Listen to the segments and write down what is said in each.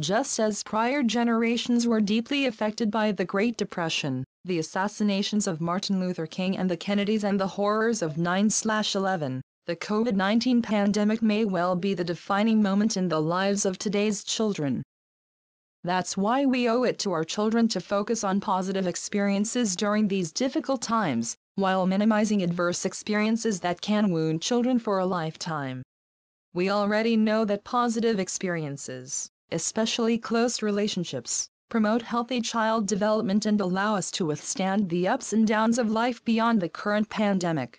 Just as prior generations were deeply affected by the Great Depression, the assassinations of Martin Luther King and the Kennedys and the horrors of 9/11, the COVID-19 pandemic may well be the defining moment in the lives of today's children. That's why we owe it to our children to focus on positive experiences during these difficult times, while minimizing adverse experiences that can wound children for a lifetime. We already know that positive experiences, especially close relationships, promote healthy child development and allow us to withstand the ups and downs of life beyond the current pandemic.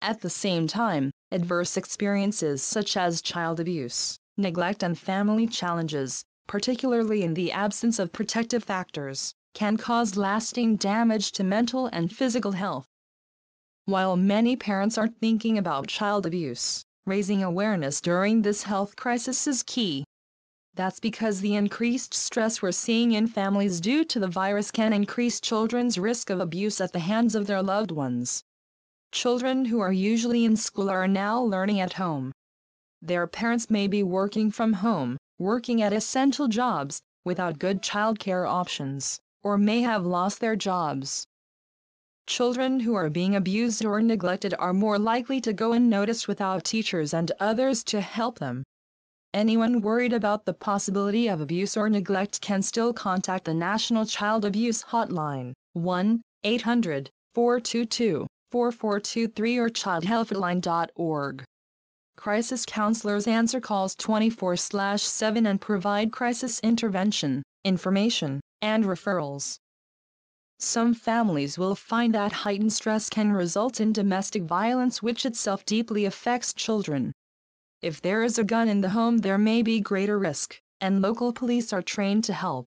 At the same time, adverse experiences such as child abuse, neglect and family challenges, particularly in the absence of protective factors, can cause lasting damage to mental and physical health. While many parents are thinking about child abuse, raising awareness during this health crisis is key. That's because the increased stress we're seeing in families due to the virus can increase children's risk of abuse at the hands of their loved ones. Children who are usually in school are now learning at home. Their parents may be working from home, working at essential jobs, without good childcare options, or may have lost their jobs. Children who are being abused or neglected are more likely to go unnoticed without teachers and others to help them. Anyone worried about the possibility of abuse or neglect can still contact the National Child Abuse Hotline, 1-800-422-4423 or childhelpline.org. Crisis counselors answer calls 24/7 and provide crisis intervention, information, and referrals. Some families will find that heightened stress can result in domestic violence, which itself deeply affects children. If there is a gun in the home, there may be greater risk, and local police are trained to help.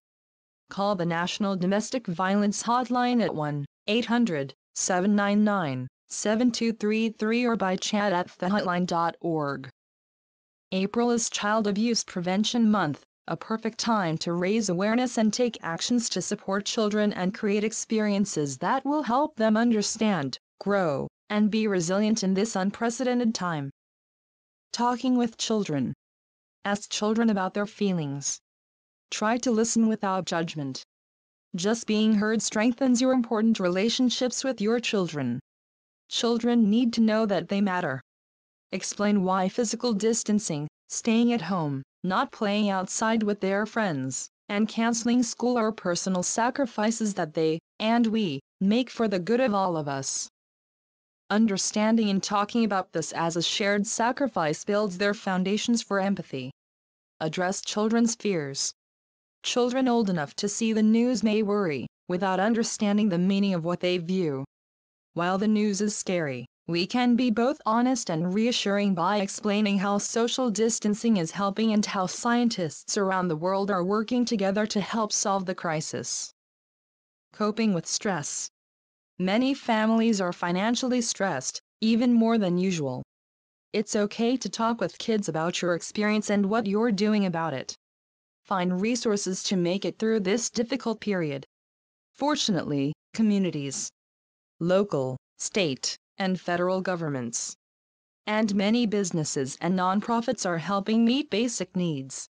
Call the National Domestic Violence Hotline at 1-800-799-7233 or by chat at thehotline.org. April is Child Abuse Prevention Month, a perfect time to raise awareness and take actions to support children and create experiences that will help them understand, grow, and be resilient in this unprecedented time. Talking with children. Ask children about their feelings. Try to listen without judgment. Just being heard strengthens your important relationships with your children. Children need to know that they matter. Explain why physical distancing, staying at home, not playing outside with their friends, and canceling school are personal sacrifices that they, and we, make for the good of all of us. Understanding and talking about this as a shared sacrifice builds their foundations for empathy. Address children's fears. Children old enough to see the news may worry, without understanding the meaning of what they view. While the news is scary, we can be both honest and reassuring by explaining how social distancing is helping and how scientists around the world are working together to help solve the crisis. Coping with stress. Many families are financially stressed, even more than usual. It's okay to talk with kids about your experience and what you're doing about it. Find resources to make it through this difficult period. Fortunately, communities, local, state, and federal governments, and many businesses and nonprofits are helping meet basic needs.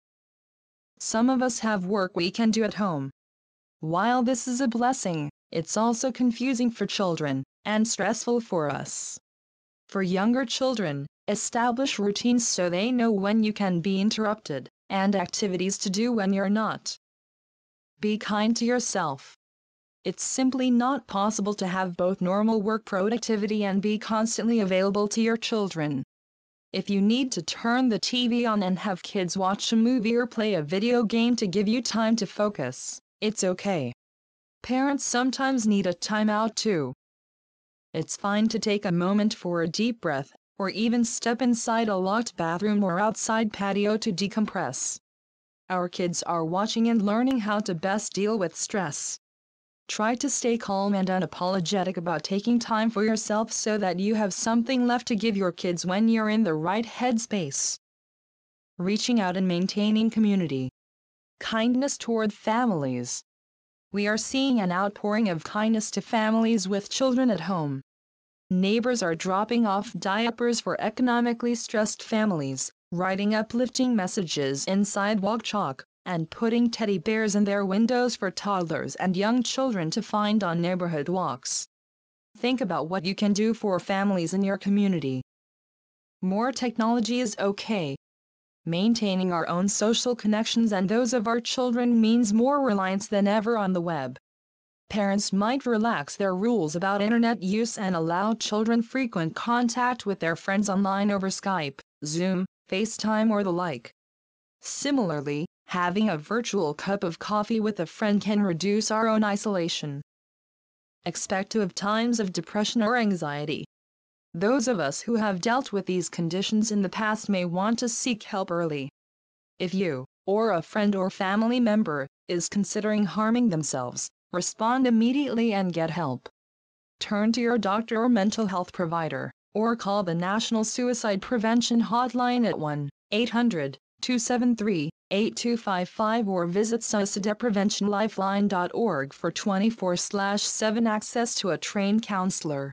Some of us have work we can do at home. While this is a blessing, it's also confusing for children, and stressful for us. For younger children, establish routines so they know when you can be interrupted, and activities to do when you're not. Be kind to yourself. It's simply not possible to have both normal work productivity and be constantly available to your children. If you need to turn the TV on and have kids watch a movie or play a video game to give you time to focus, it's okay. Parents sometimes need a timeout too. It's fine to take a moment for a deep breath, or even step inside a locked bathroom or outside patio to decompress. Our kids are watching and learning how to best deal with stress. Try to stay calm and unapologetic about taking time for yourself so that you have something left to give your kids when you're in the right headspace. Reaching out and maintaining community. Kindness toward families. We are seeing an outpouring of kindness to families with children at home. Neighbors are dropping off diapers for economically stressed families, writing uplifting messages in sidewalk chalk, and putting teddy bears in their windows for toddlers and young children to find on neighborhood walks. Think about what you can do for families in your community. More technology is okay. Maintaining our own social connections and those of our children means more reliance than ever on the web. Parents might relax their rules about internet use and allow children frequent contact with their friends online over Skype, Zoom, FaceTime or the like. Similarly, having a virtual cup of coffee with a friend can reduce our own isolation. Expect to have times of depression or anxiety. Those of us who have dealt with these conditions in the past may want to seek help early. If you, or a friend or family member, is considering harming themselves, respond immediately and get help. Turn to your doctor or mental health provider, or call the National Suicide Prevention Hotline at 1-800-273-8255 or visit suicidepreventionlifeline.org for 24/7 access to a trained counselor.